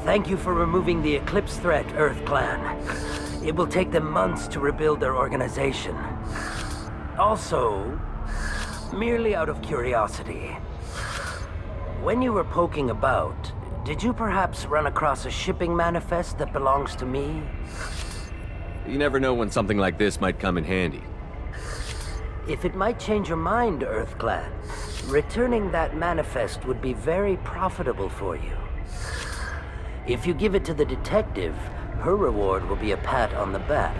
Thank you for removing the Eclipse threat, Earth Clan. It will take them months to rebuild their organization. Also, merely out of curiosity, when you were poking about, did you perhaps run across a shipping manifest that belongs to me? You never know when something like this might come in handy. If it might change your mind, Earth Clan, returning that manifest would be very profitable for you. If you give it to the detective, her reward will be a pat on the back.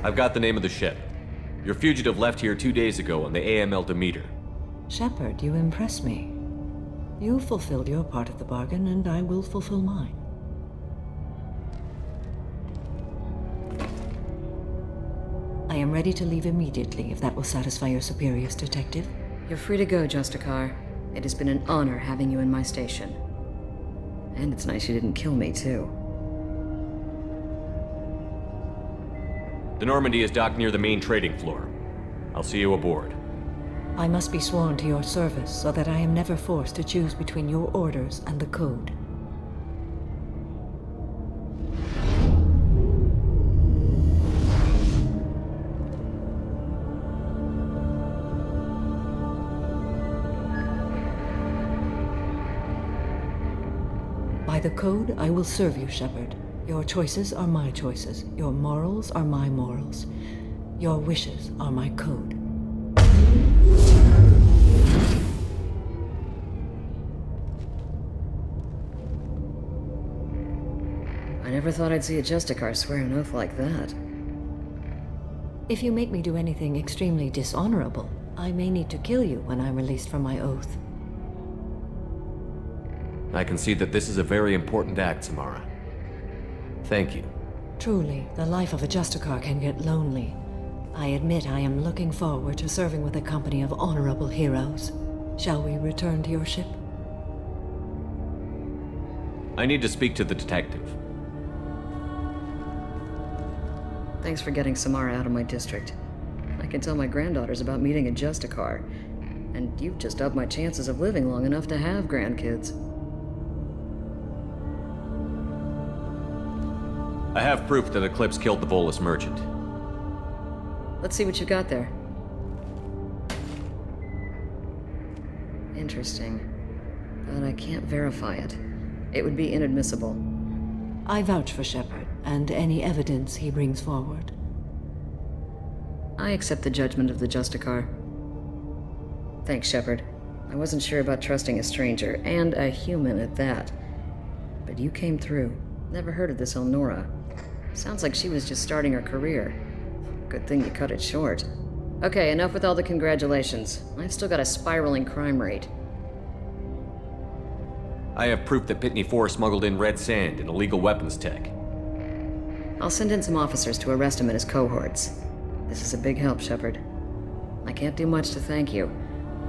I've got the name of the ship. Your fugitive left here 2 days ago on the AML Demeter. Shepard, you impress me. You fulfilled your part of the bargain, and I will fulfill mine. I am ready to leave immediately, if that will satisfy your superiors, Detective. You're free to go, Justicar. It has been an honor having you in my station. And it's nice you didn't kill me, too. The Normandy is docked near the main trading floor. I'll see you aboard. I must be sworn to your service so that I am never forced to choose between your orders and the Code. By the Code, I will serve you, Shepard. Your choices are my choices. Your morals are my morals. Your wishes are my code. I never thought I'd see a Justicar swear an oath like that. If you make me do anything extremely dishonorable, I may need to kill you when I'm released from my oath. I can see that this is a very important act, Samara. Thank you. Truly, the life of a Justicar can get lonely. I admit I am looking forward to serving with a company of honorable heroes. Shall we return to your ship? I need to speak to the detective. Thanks for getting Samara out of my district. I can tell my granddaughters about meeting a Justicar, and you've just upped my chances of living long enough to have grandkids. I have proof that Eclipse killed the Volus merchant. Let's see what you got there. Interesting. But I can't verify it. It would be inadmissible. I vouch for Shepard, and any evidence he brings forward. I accept the judgment of the Justicar. Thanks, Shepard. I wasn't sure about trusting a stranger, and a human at that. But you came through. Never heard of this Elnora. Sounds like she was just starting her career. Good thing you cut it short. Okay, enough with all the congratulations. I've still got a spiraling crime rate. I have proof that Pitney 4 smuggled in red sand and illegal weapons tech. I'll send in some officers to arrest him and his cohorts. This is a big help, Shepard. I can't do much to thank you,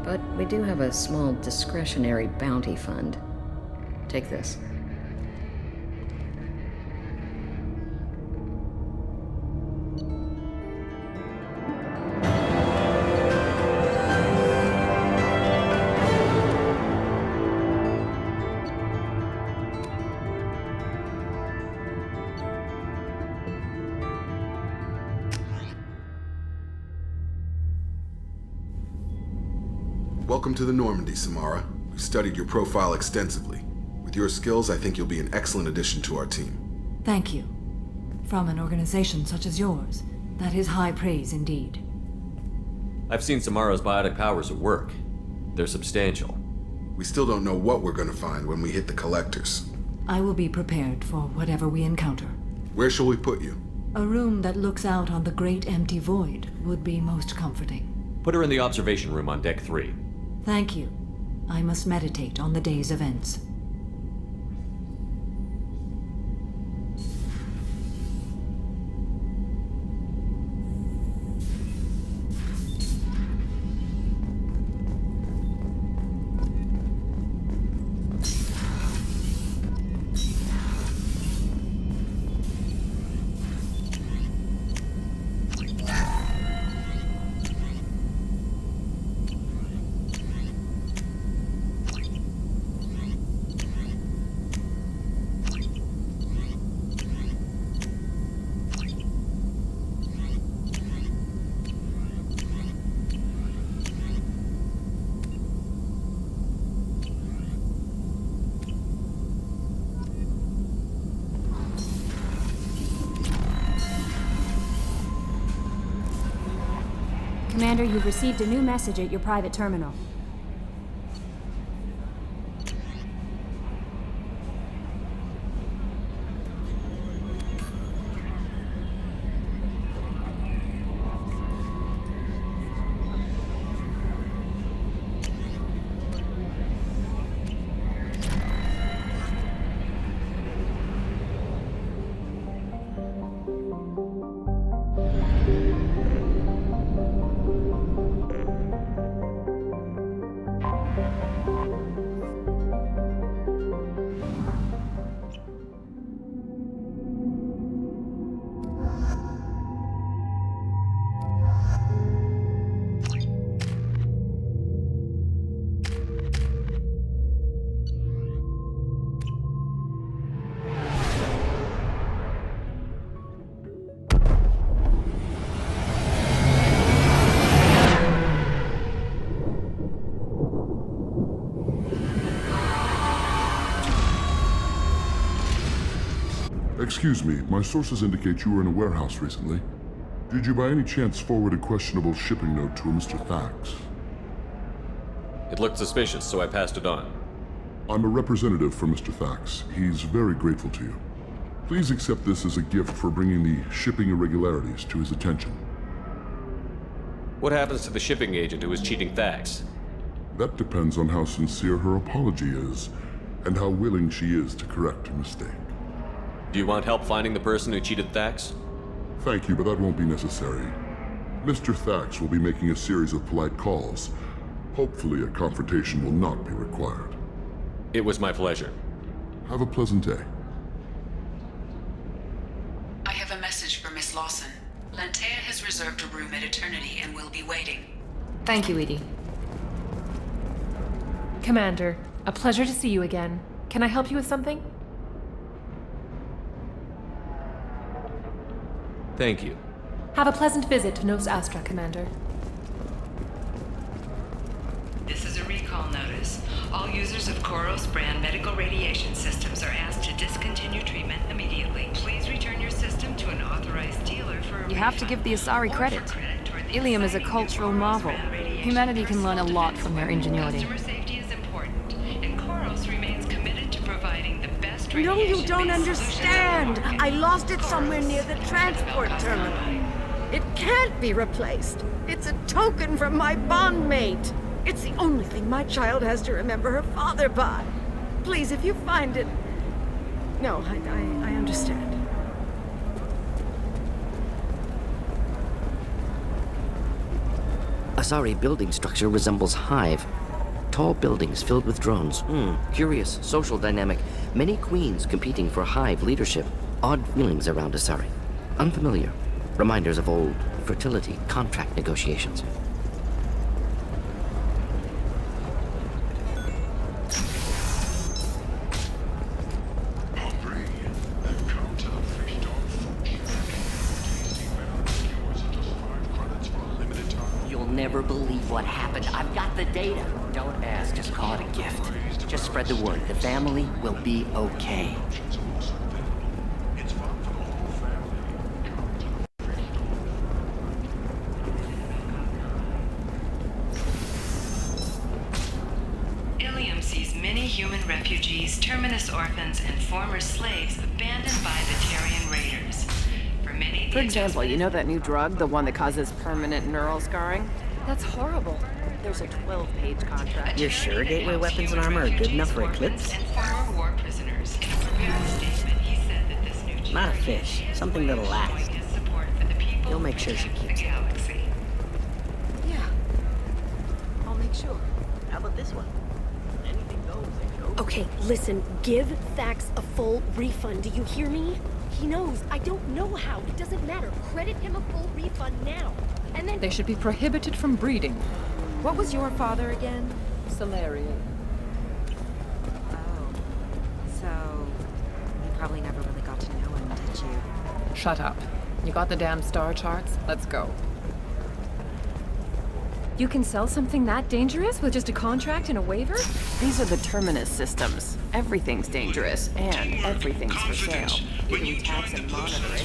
but we do have a small discretionary bounty fund. Take this. Welcome to the Normandy, Samara. We've studied your profile extensively. With your skills, I think you'll be an excellent addition to our team. Thank you. From an organization such as yours, that is high praise indeed. I've seen Samara's biotic powers at work. They're substantial. We still don't know what we're going to find when we hit the collectors. I will be prepared for whatever we encounter. Where shall we put you? A room that looks out on the great empty void would be most comforting. Put her in the observation room on Deck 3. Thank you. I must meditate on the day's events. Commander, you've received a new message at your private terminal. Excuse me, my sources indicate you were in a warehouse recently. Did you by any chance forward a questionable shipping note to a Mr. F.I.H.? It looked suspicious, so I passed it on. I'm a representative for Mr. F.I.H. He's very grateful to you. Please accept this as a gift for bringing the shipping irregularities to his attention. What happens to the shipping agent who was cheating F.I.H.? That depends on how sincere her apology is, and how willing she is to correct her mistake. Do you want help finding the person who cheated F.I.H.? Thank you, but that won't be necessary. Mr. F.I.H. will be making a series of polite calls. Hopefully a confrontation will not be required. It was my pleasure. Have a pleasant day. I have a message for Miss Lawson. Lantea has reserved a room at Eternity and will be waiting. Thank you, Edie. Commander, a pleasure to see you again. Can I help you with something? Thank you. Have a pleasant visit to Nos Astra, Commander. This is a recall notice. All users of Koros brand medical radiation systems are asked to discontinue treatment immediately. Please return your system to an authorized dealer for a You have to give the Asari credit. Illium is a cultural marvel. Humanity can learn a lot from their ingenuity. Customer safety is important, and Koros remains committed to providing the best No, you don't radiation-based understand. solutions. I lost it somewhere near the transport terminal. It can't be replaced. It's a token from my bondmate. It's the only thing my child has to remember her father by. Please, if you find it... No, I understand. Asari building structure resembles hive. Tall buildings filled with drones. Curious social dynamic. Many queens competing for hive leadership. Odd feelings around Asari. Unfamiliar. Reminders of old fertility contract negotiations. You'll never believe what happened. I've got the data. Don't ask, just call it a gift. Just spread the word. The family will be okay. Illium sees many human refugees, terminus orphans, and former slaves abandoned by the Tarian raiders. For example, you know that new drug, the one that causes permanent neural scarring? That's horrible. There's a 12-page contract. You're sure gateway weapons and armor are good enough for Eclipse? Not a fish. Something that'll last. You'll make sure she keeps it. Yeah. I'll make sure. How about this one? Anything goes, it goes. Okay, listen. Give Thax a full refund. Do you hear me? He knows. I don't know how. It doesn't matter. Credit him a full refund now. And then... They should be prohibited from breeding. What was your father again? Salarian. Oh. So... you probably never really got to know him, did you? Shut up. You got the damn star charts? Let's go. You can sell something that dangerous with just a contract and a waiver? These are the Terminus systems. Everything's dangerous, and everything's for sale. You can tax and monitor it.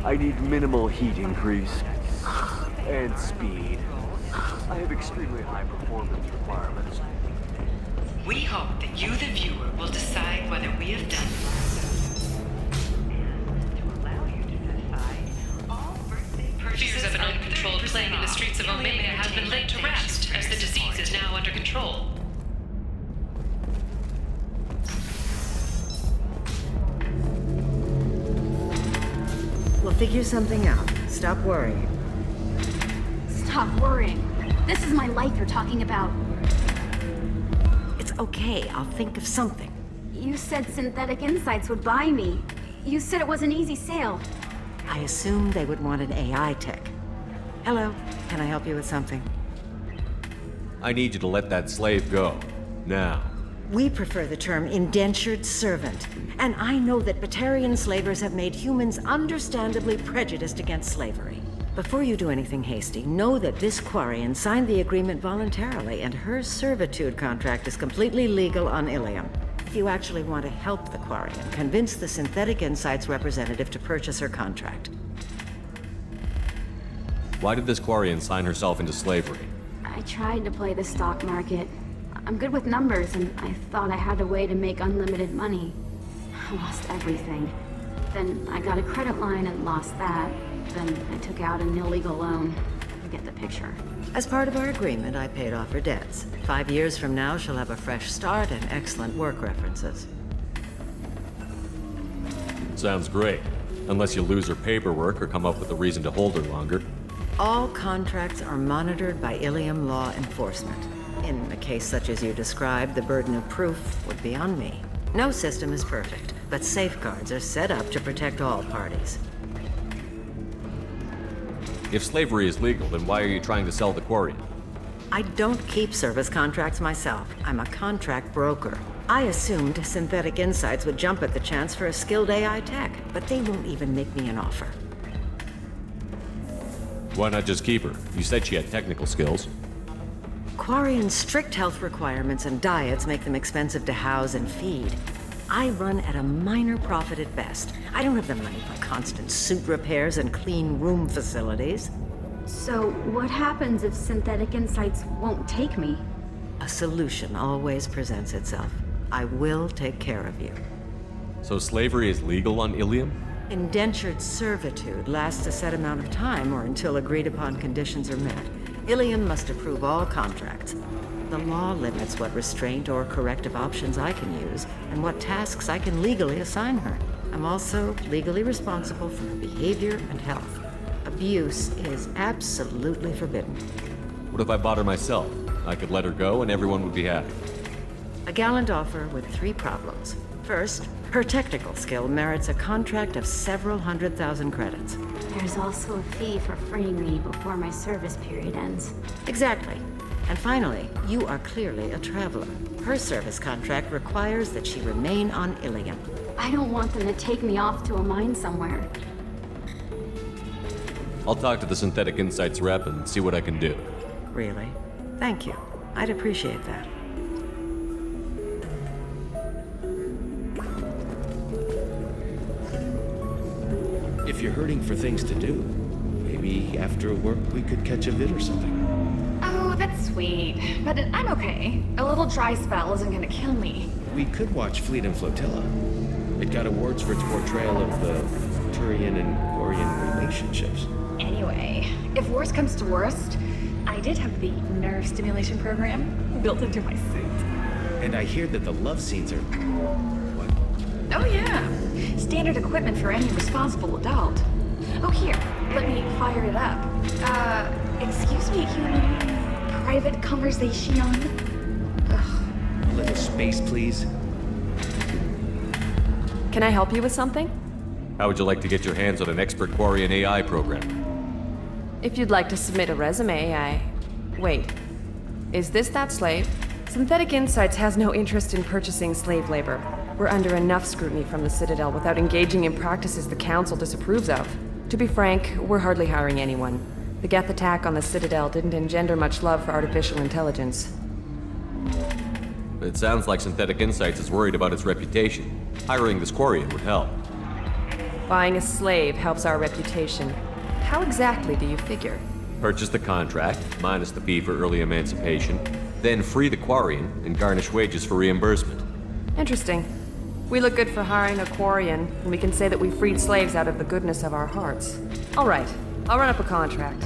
I need minimal heat increase. And speed. I have extremely high performance requirements. We hope that you, the viewer, will decide whether we have done fears of an uncontrolled plague in the streets of Omega has been laid to rest, as the disease is now under control. We'll figure something out. Stop worrying. Stop worrying. This is my life you're talking about. It's okay. I'll think of something. You said Synthetic Insights would buy me. You said it was an easy sale. I assumed they would want an AI tech. Hello, can I help you with something? I need you to let that slave go. Now. We prefer the term indentured servant. And I know that Batarian slavers have made humans understandably prejudiced against slavery. Before you do anything hasty, know that this Quarian signed the agreement voluntarily, and her servitude contract is completely legal on Illium. If you actually want to help the Quarian, convince the Synthetic Insights representative to purchase her contract. Why did this Quarian sign herself into slavery? I tried to play the stock market. I'm good with numbers, and I thought I had a way to make unlimited money. I lost everything. Then I got a credit line and lost that. Then I took out an illegal loan. You get the picture. As part of our agreement, I paid off her debts. 5 years from now, she'll have a fresh start and excellent work references. Sounds great. Unless you lose her paperwork or come up with a reason to hold her longer. All contracts are monitored by Illium law enforcement. In a case such as you described, the burden of proof would be on me. No system is perfect, but safeguards are set up to protect all parties. If slavery is legal, then why are you trying to sell the Quarian? I don't keep service contracts myself. I'm a contract broker. I assumed Synthetic Insights would jump at the chance for a skilled AI tech, but they won't even make me an offer. Why not just keep her? You said she had technical skills. Quarian's strict health requirements and diets make them expensive to house and feed. I run at a minor profit at best. I don't have the money for constant suit repairs and clean room facilities. So, what happens if Synthetic Insights won't take me? A solution always presents itself. I will take care of you. So slavery is legal on Illium? Indentured servitude lasts a set amount of time or until agreed-upon conditions are met. Illium must approve all contracts. The law limits what restraint or corrective options I can use, and what tasks I can legally assign her. I'm also legally responsible for her behavior and health. Abuse is absolutely forbidden. What if I bought her myself? I could let her go and everyone would be happy. A gallant offer with 3 problems. First, her technical skill merits a contract of several 100,000 credits. There's also a fee for freeing me before my service period ends. Exactly. And finally, you are clearly a traveler. Her service contract requires that she remain on Illium. I don't want them to take me off to a mine somewhere. I'll talk to the Synthetic Insights rep and see what I can do. Really? Thank you. I'd appreciate that. If you're hurting for things to do, maybe after work we could catch a vid or something. Oh, that's sweet. But I'm okay. A little dry spell isn't gonna kill me. We could watch Fleet and Flotilla. It got awards for its portrayal of the Turian and Quarian relationships. Anyway, if worst comes to worst, I did have the nerve stimulation program built into my suit. And I hear that the love scenes are... what? Oh yeah. Standard equipment for any responsible adult. Oh here, let me fire it up. Excuse me, human. Private conversation. Ugh. A little space, please. Can I help you with something? How would you like to get your hands on an expert Quarian AI program? If you'd like to submit a resume, Wait. Is this that slave? Synthetic Insights has no interest in purchasing slave labor. We're under enough scrutiny from the Citadel without engaging in practices the Council disapproves of. To be frank, we're hardly hiring anyone. The Geth attack on the Citadel didn't engender much love for artificial intelligence. It sounds like Synthetic Insights is worried about its reputation. Hiring this Quarian would help. Buying a slave helps our reputation. How exactly do you figure? Purchase the contract, minus the fee for early emancipation, then free the Quarian and garnish wages for reimbursement. Interesting. We look good for hiring a Quarian, and we can say that we freed slaves out of the goodness of our hearts. All right, I'll run up a contract.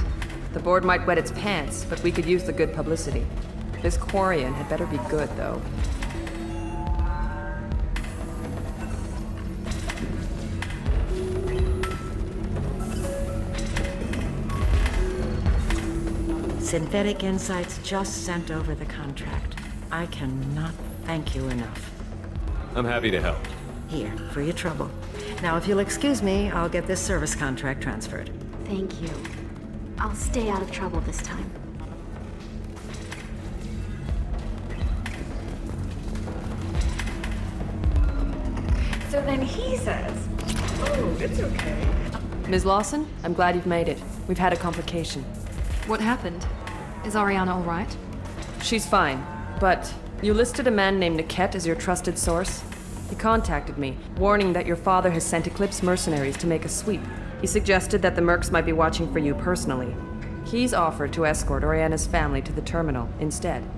The board might wet its pants, but we could use the good publicity. This Quarian had better be good, though. Synthetic Insights just sent over the contract. I cannot thank you enough. I'm happy to help. Here, for your trouble. Now, if you'll excuse me, I'll get this service contract transferred. Thank you. I'll stay out of trouble this time. So then he says, oh, it's okay. Ms. Lawson, I'm glad you've made it. We've had a complication. What happened? Is Ariana all right? She's fine, but you listed a man named Hackett as your trusted source. He contacted me, warning that your father has sent Eclipse mercenaries to make a sweep. He suggested that the mercs might be watching for you personally. He's offered to escort Oriana's family to the terminal instead.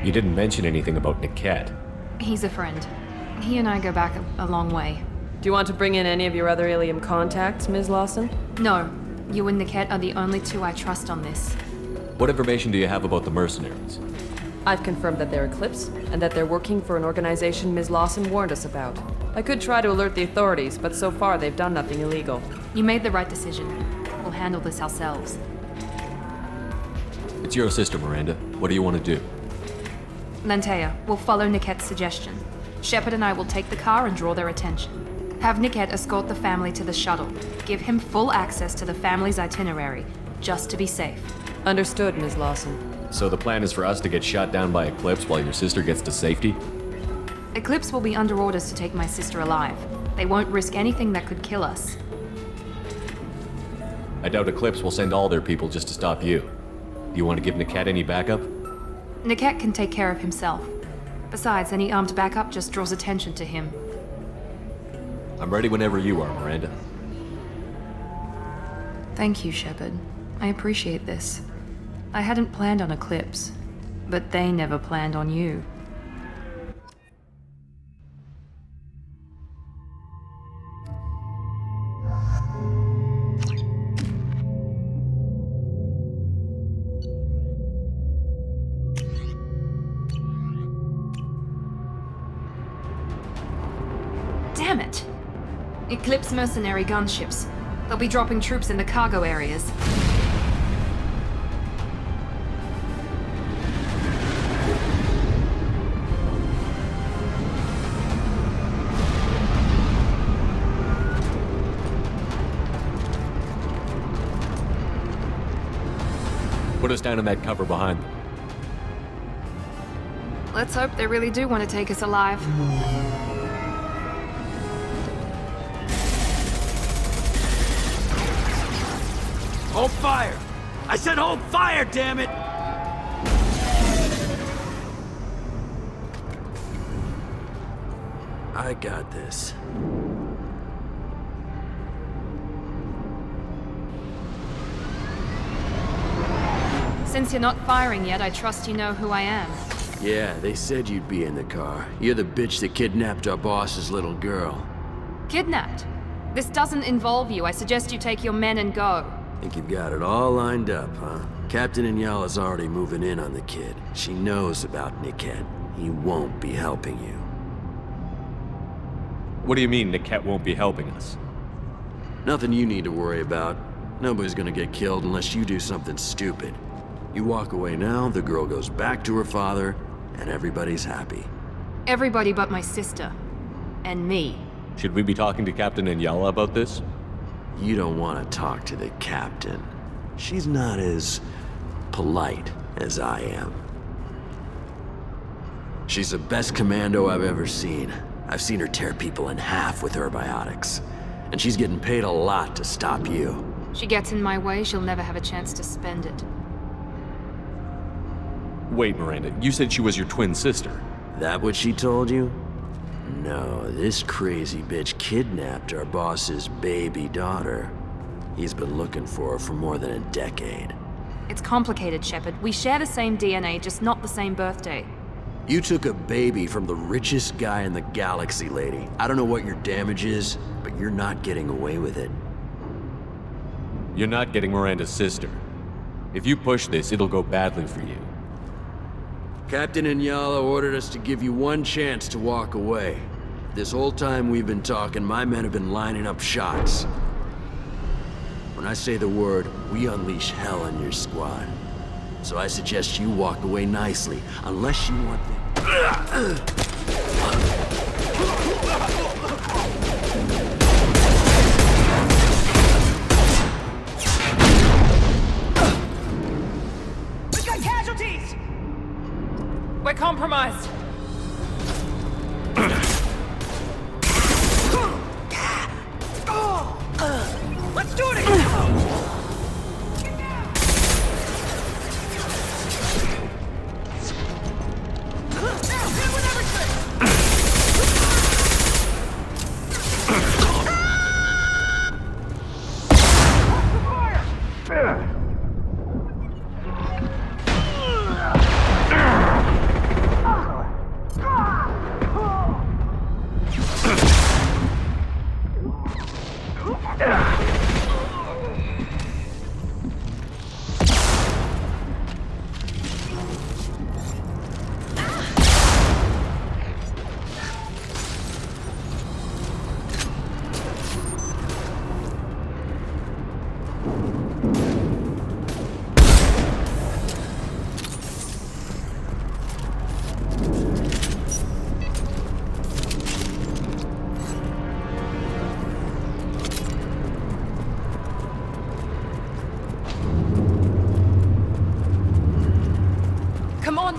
You didn't mention anything about Hackett. He's a friend. He and I go back a long way. Do you want to bring in any of your other Illium contacts, Ms. Lawson? No. You and Hackett are the only two I trust on this. What information do you have about the mercenaries? I've confirmed that they're Eclipse, and that they're working for an organization Ms. Lawson warned us about. I could try to alert the authorities, but so far they've done nothing illegal. You made the right decision. We'll handle this ourselves. It's your sister, Miranda. What do you want to do? Lantea, we'll follow Hackett's suggestion. Shepard and I will take the car and draw their attention. Have Hackett escort the family to the shuttle. Give him full access to the family's itinerary, just to be safe. Understood, Ms. Lawson. So the plan is for us to get shot down by Eclipse while your sister gets to safety? Eclipse will be under orders to take my sister alive. They won't risk anything that could kill us. I doubt Eclipse will send all their people just to stop you. Do you want to give Hackett any backup? Hackett can take care of himself. Besides, any armed backup just draws attention to him. I'm ready whenever you are, Miranda. Thank you, Shepard. I appreciate this. I hadn't planned on Eclipse, but they never planned on you. Damn it! Eclipse mercenary gunships. They'll be dropping troops in the cargo areas. Put us down in that cover behind them. Let's hope they really do want to take us alive. Hold fire! I said hold fire, damn it! I got this. Since you're not firing yet, I trust you know who I am. Yeah, they said you'd be in the car. You're the bitch that kidnapped our boss's little girl. Kidnapped? This doesn't involve you. I suggest you take your men and go. Think you've got it all lined up, huh? Captain Inyala's already moving in on the kid. She knows about Hackett. He won't be helping you. What do you mean Hackett won't be helping us? Nothing you need to worry about. Nobody's gonna get killed unless you do something stupid. You walk away now, the girl goes back to her father, and everybody's happy. Everybody but my sister. And me. Should we be talking to Captain Inyala about this? You don't want to talk to the captain. She's not as polite as I am. She's the best commando I've ever seen. I've seen her tear people in half with her biotics. And she's getting paid a lot to stop you. She gets in my way, she'll never have a chance to spend it. Wait, Miranda, you said she was your twin sister. That what she told you? No, this crazy bitch kidnapped our boss's baby daughter. He's been looking for her for more than a decade. It's complicated, Shepard. We share the same DNA, just not the same birthday. You took a baby from the richest guy in the galaxy, lady. I don't know what your damage is, but you're not getting away with it. You're not getting Miranda's sister. If you push this, it'll go badly for you. Captain Inyala ordered us to give you one chance to walk away. This whole time we've been talking, my men have been lining up shots. When I say the word, we unleash hell on your squad. So I suggest you walk away nicely, unless you want the... We've got casualties! We're compromised. Let's do it again!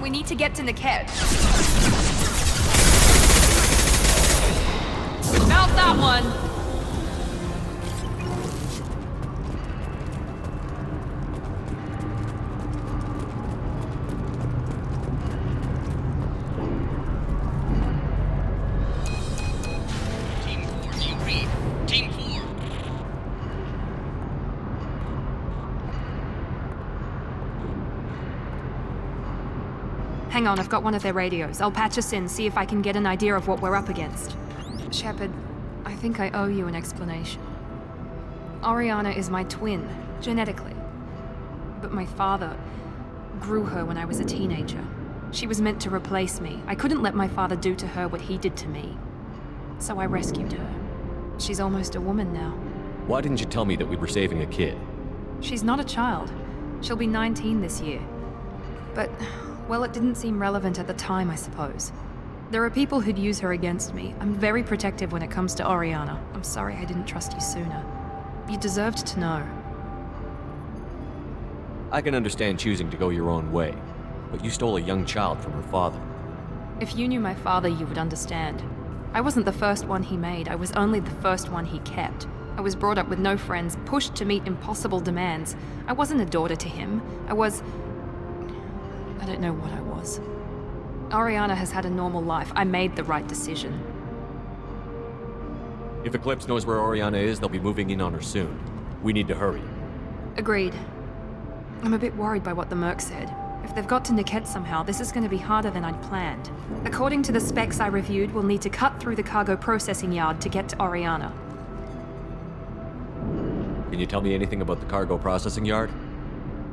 We need to get to Niket. About that one. Team 4, do you read? Team 4. Hang on, I've got one of their radios. I'll patch us in, see if I can get an idea of what we're up against. Shepard, I think I owe you an explanation. Oriana is my twin, genetically. But my father grew her when I was a teenager. She was meant to replace me. I couldn't let my father do to her what he did to me. So I rescued her. She's almost a woman now. Why didn't you tell me that we were saving a kid? She's not a child. She'll be 19 this year. But... well, it didn't seem relevant at the time, I suppose. There are people who'd use her against me. I'm very protective when it comes to Oriana. I'm sorry I didn't trust you sooner. You deserved to know. I can understand choosing to go your own way, but you stole a young child from her father. If you knew my father, you would understand. I wasn't the first one he made. I was only the first one he kept. I was brought up with no friends, pushed to meet impossible demands. I wasn't a daughter to him. I don't know what I was. Oriana has had a normal life. I made the right decision. If Eclipse knows where Oriana is, they'll be moving in on her soon. We need to hurry. Agreed. I'm a bit worried by what the Merc said. If they've got to Niket somehow, this is going to be harder than I'd planned. According to the specs I reviewed, we'll need to cut through the cargo processing yard to get to Oriana. Can you tell me anything about the cargo processing yard?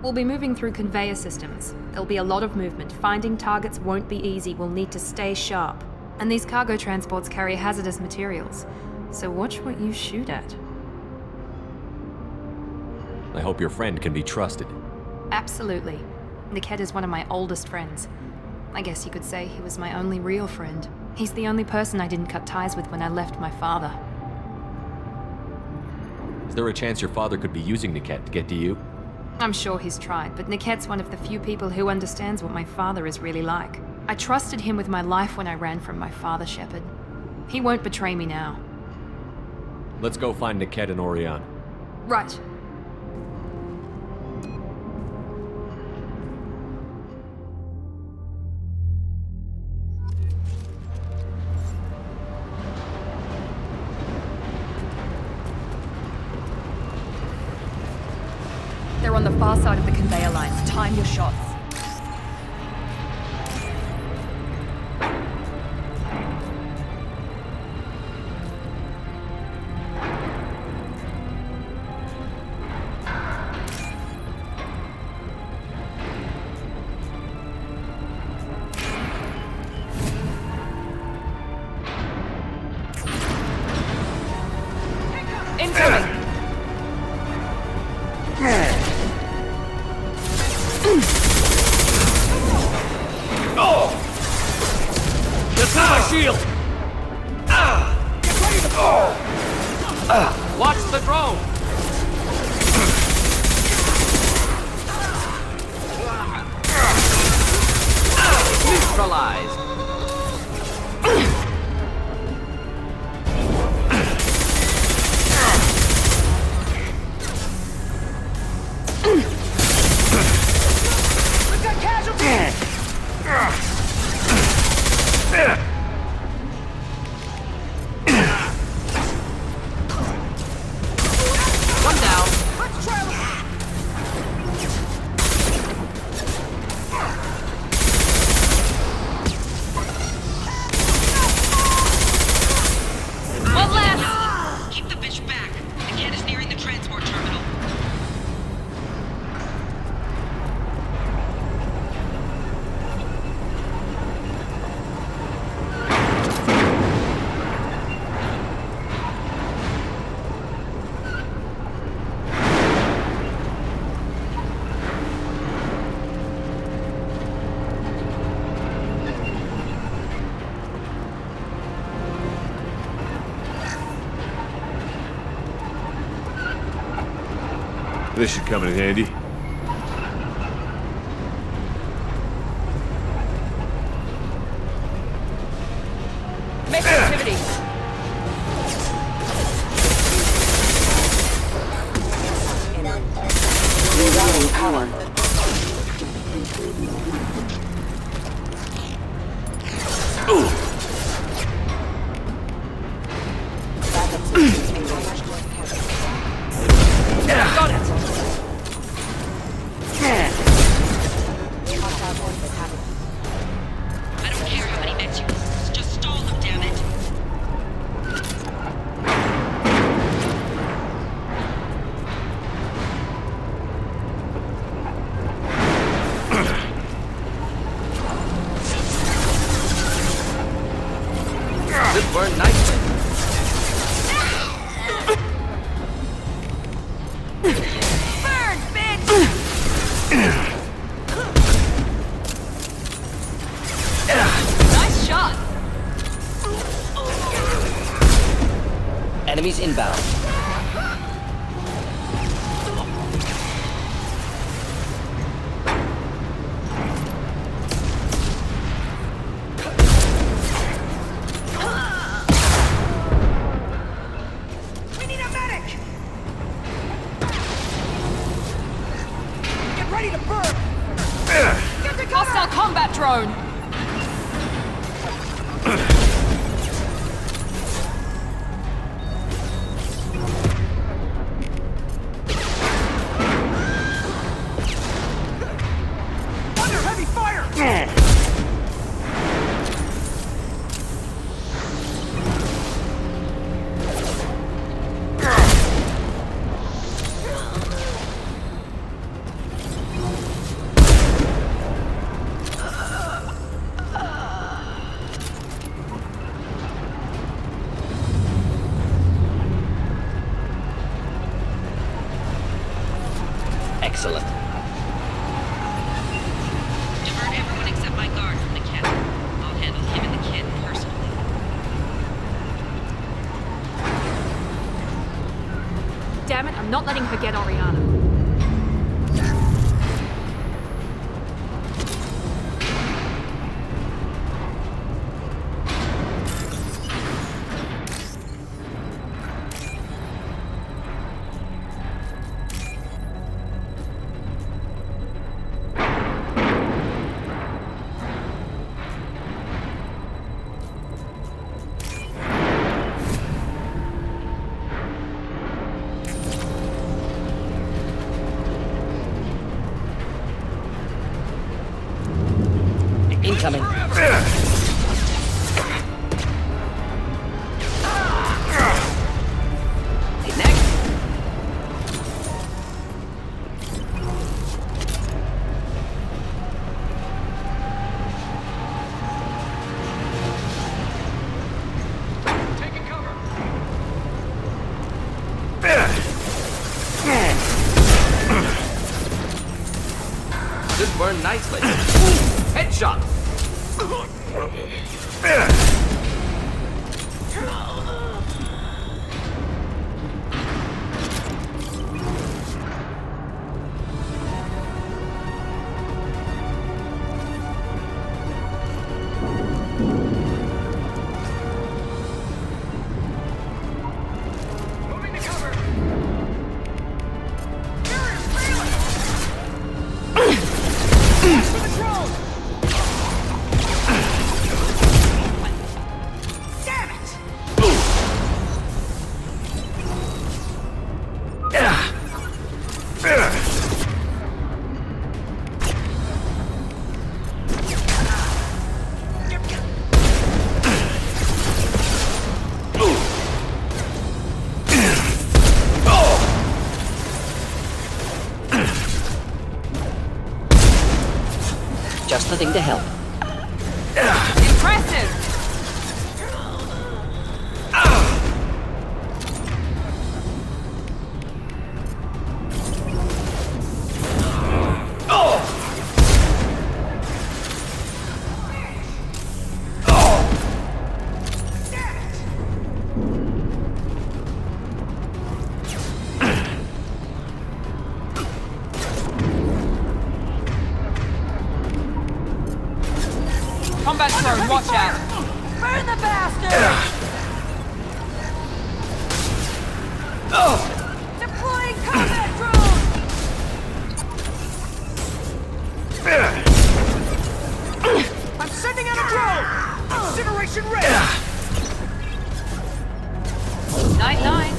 We'll be moving through conveyor systems. There'll be a lot of movement. Finding targets won't be easy. We'll need to stay sharp. And these cargo transports carry hazardous materials. So watch what you shoot at. I hope your friend can be trusted. Absolutely. Niket is one of my oldest friends. I guess you could say he was my only real friend. He's the only person I didn't cut ties with when I left my father. Is there a chance your father could be using Niket to get to you? I'm sure he's tried, but Niket's one of the few people who understands what my father is really like. I trusted him with my life when I ran from my father, Shepard. He won't betray me now. Let's go find Niket and Oriana. Right. on the far side of the conveyor lines. Time your shots. Watch the drone! Neutralized! We've got casualties! This should come in handy. Make activity! Rerouting power. Got it! I don't care how many mechs you use. Just stall them, damn it. This burned nicely. Burn, bitch! Nice shot! Enemies inbound. We need a medic! Get ready to burn! Hostile combat drone! Under heavy fire! Excellent. Divert everyone except my guard from the captain. I'll handle him and the kid personally. Damn it, I'm not letting her get Oriana. incoming. This burned nicely. Headshot! Just the thing to help. Impressive! Combat drone, watch out! Burn the bastard! Deploying combat drone! I'm sending out a drone! Incineration ready! 9-9.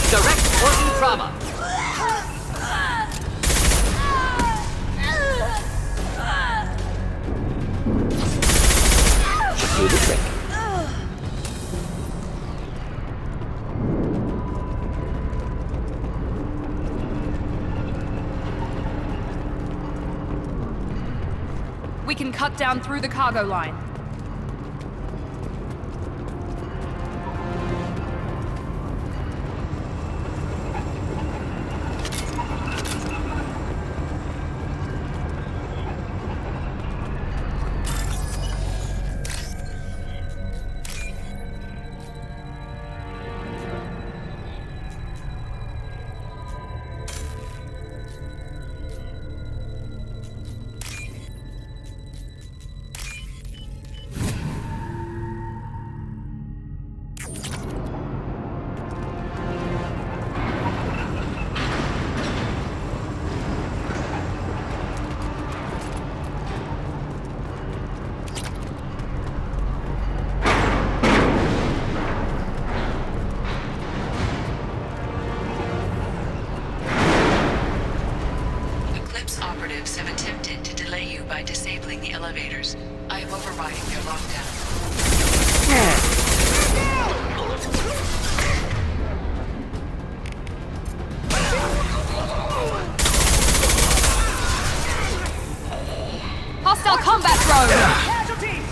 Direct organ trauma. Should do the trick. We can cut down through the cargo line. Operatives have attempted to delay you by disabling the elevators. I am overriding their lockdown. Hostile combat drone! Casualties!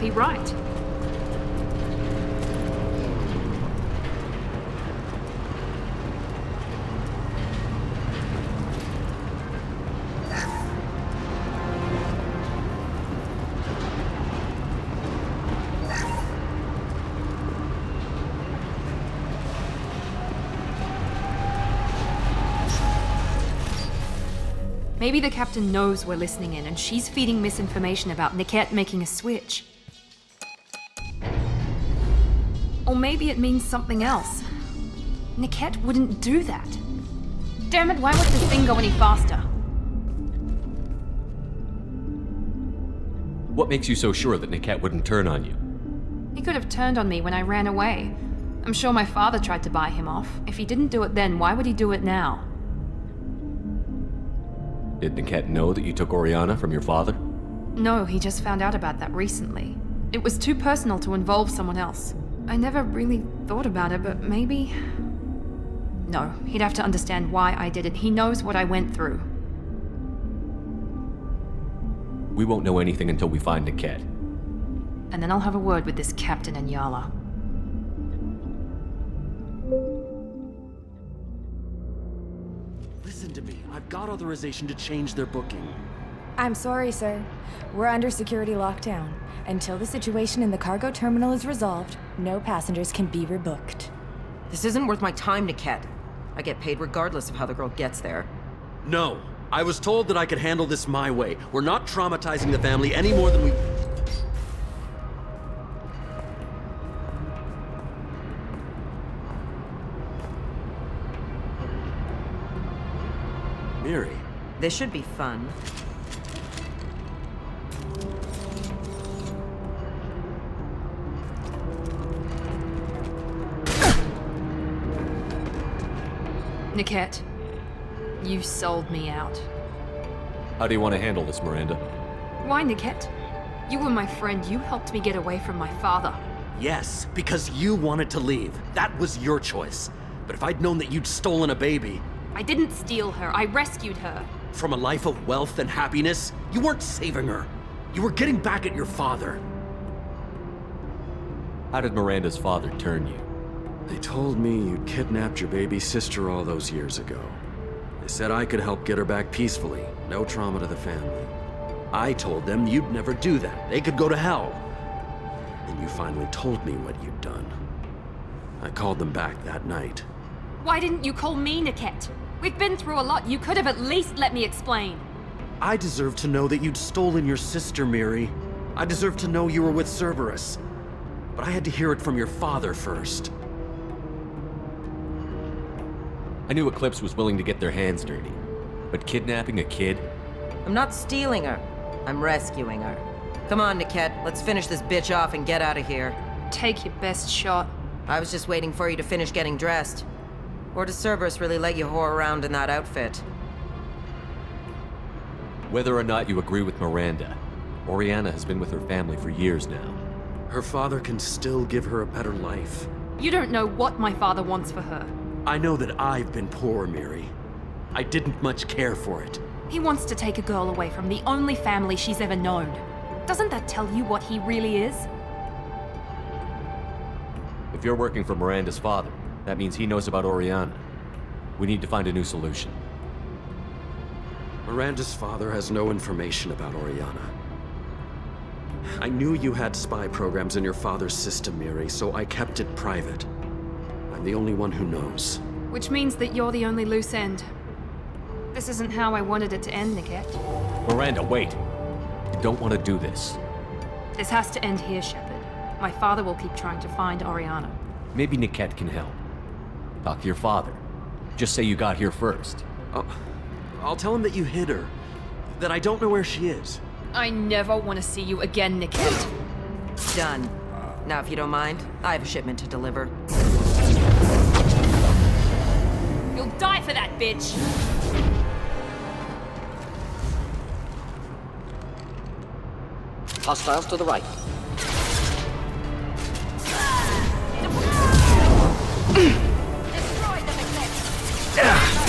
be right. Maybe the captain knows we're listening in, and she's feeding misinformation about Niket making a switch. Or maybe it means something else. Niket wouldn't do that. Damn it, why won't this thing go any faster? What makes you so sure that Niket wouldn't turn on you? He could have turned on me when I ran away. I'm sure my father tried to buy him off. If he didn't do it then, why would he do it now? Did Niket know that you took Oriana from your father? No, he just found out about that recently. It was too personal to involve someone else. I never really thought about it, but maybe... No, he'd have to understand why I did it. He knows what I went through. We won't know anything until we find Niket. And then I'll have a word with this captain and Yala. Listen to me. I've got authorization to change their booking. I'm sorry, sir. We're under security lockdown. Until the situation in the cargo terminal is resolved, no passengers can be rebooked. This isn't worth my time, Niket. I get paid regardless of how the girl gets there. No. I was told that I could handle this my way. We're not traumatizing the family any more than we... Miri. This should be fun. Niket, you sold me out. How do you want to handle this, Miranda? Why, Niket? You were my friend. You helped me get away from my father. Yes, because you wanted to leave. That was your choice. But if I'd known that you'd stolen a baby... I didn't steal her. I rescued her. From a life of wealth and happiness, you weren't saving her. You were getting back at your father. How did Miranda's father turn you? They told me you'd kidnapped your baby sister all those years ago. They said I could help get her back peacefully. No trauma to the family. I told them you'd never do that. They could go to hell. Then you finally told me what you'd done. I called them back that night. Why didn't you call me, Niket? We've been through a lot. You could have at least let me explain. I deserve to know that you'd stolen your sister, Miri. I deserve to know you were with Cerberus. But I had to hear it from your father first. I knew Eclipse was willing to get their hands dirty. But kidnapping a kid? I'm not stealing her. I'm rescuing her. Come on, Niket. Let's finish this bitch off and get out of here. Take your best shot. I was just waiting for you to finish getting dressed. Or does Cerberus really let you whore around in that outfit? Whether or not you agree with Miranda, Oriana has been with her family for years now. Her father can still give her a better life. You don't know what my father wants for her. I know that I've been poor, Miri. I didn't much care for it. He wants to take a girl away from the only family she's ever known. Doesn't that tell you what he really is? If you're working for Miranda's father, that means he knows about Oriana. We need to find a new solution. Miranda's father has no information about Oriana. I knew you had spy programs in your father's system, Miri, so I kept it private. I'm the only one who knows. Which means that you're the only loose end. This isn't how I wanted it to end, Niket. Miranda, wait! You don't want to do this. This has to end here, Shepard. My father will keep trying to find Oriana. Maybe Niket can help. Talk to your father. Just say you got here first. I'll tell him that you hid her. That I don't know where she is. I never want to see you again, Niket. Done. Now, if you don't mind, I have a shipment to deliver. You'll die for that, bitch! Hostiles to the right. Destroy them, Eclipse!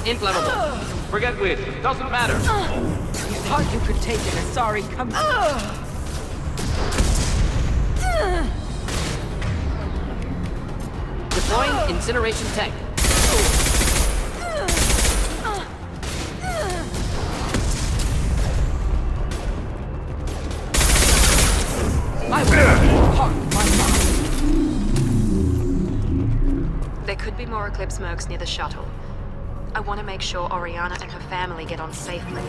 Inflammable. Forget which. Doesn't matter. You thought you could take it, sorry, come Deploying incineration tank. I will park my mind. There could be more Eclipse mercs near the shuttle. I want to make sure Oriana and her family get on safely.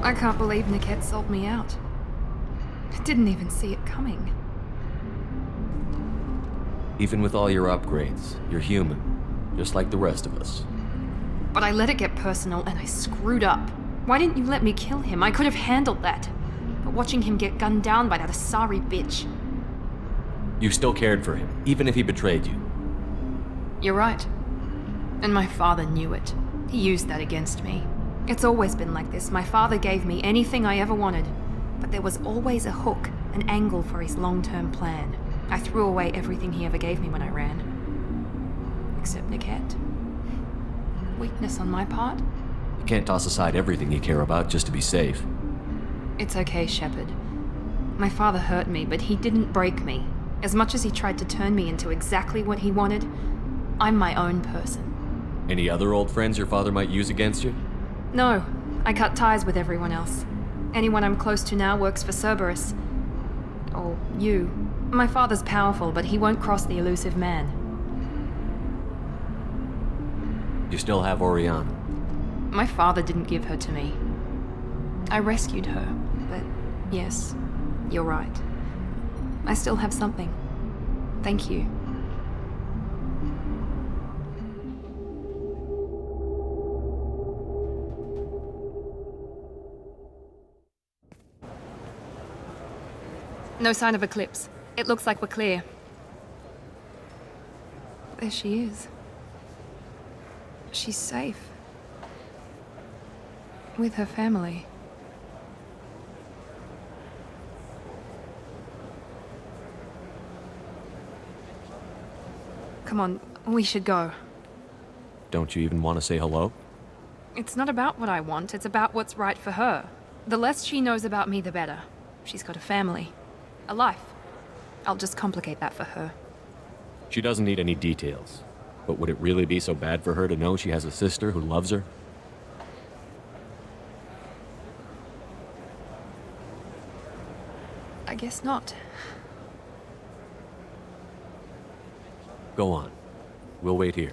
I can't believe Hackett sold me out. I didn't even see it coming. Even with all your upgrades, you're human, just like the rest of us. But I let it get personal and I screwed up. Why didn't you let me kill him? I could have handled that. But watching him get gunned down by that Asari bitch. You still cared for him, even if he betrayed you. You're right. And my father knew it. He used that against me. It's always been like this. My father gave me anything I ever wanted, but there was always a hook, an angle for his long-term plan. I threw away everything he ever gave me when I ran. Except Hackett. Weakness on my part? You can't toss aside everything you care about just to be safe. It's okay, Shepard. My father hurt me, but he didn't break me. As much as he tried to turn me into exactly what he wanted, I'm my own person. Any other old friends your father might use against you? No, I cut ties with everyone else. Anyone I'm close to now works for Cerberus. Or you. My father's powerful, but he won't cross the elusive man. You still have Oriana. My father didn't give her to me. I rescued her, but yes, you're right. I still have something. Thank you. No sign of Eclipse. It looks like we're clear. There she is. She's safe. With her family. Come on, we should go. Don't you even want to say hello? It's not about what I want, it's about what's right for her. The less she knows about me, the better. She's got a family. A life. I'll just complicate that for her. She doesn't need any details. But would it really be so bad for her to know she has a sister who loves her? I guess not. Go on. We'll wait here.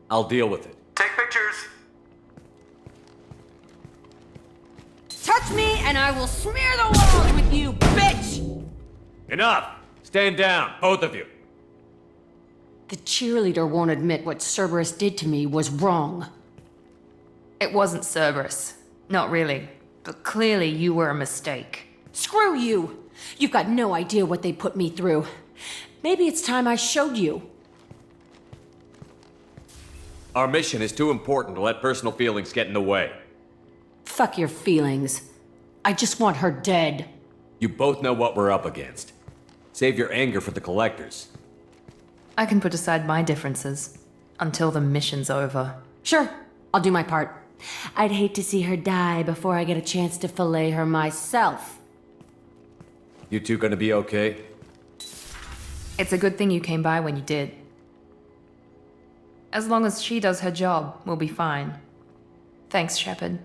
I'll deal with it. Take pictures. and I will smear the walls with you, bitch! Enough! Stand down, both of you. The cheerleader won't admit what Cerberus did to me was wrong. It wasn't Cerberus. Not really. But clearly you were a mistake. Screw you! You've got no idea what they put me through. Maybe it's time I showed you. Our mission is too important to let personal feelings get in the way. Fuck your feelings. I just want her dead. You both know what we're up against. Save your anger for the collectors. I can put aside my differences until the mission's over. Sure, I'll do my part. I'd hate to see her die before I get a chance to fillet her myself. You two gonna be okay? It's a good thing you came by when you did. As long as she does her job, we'll be fine. Thanks, Shepard.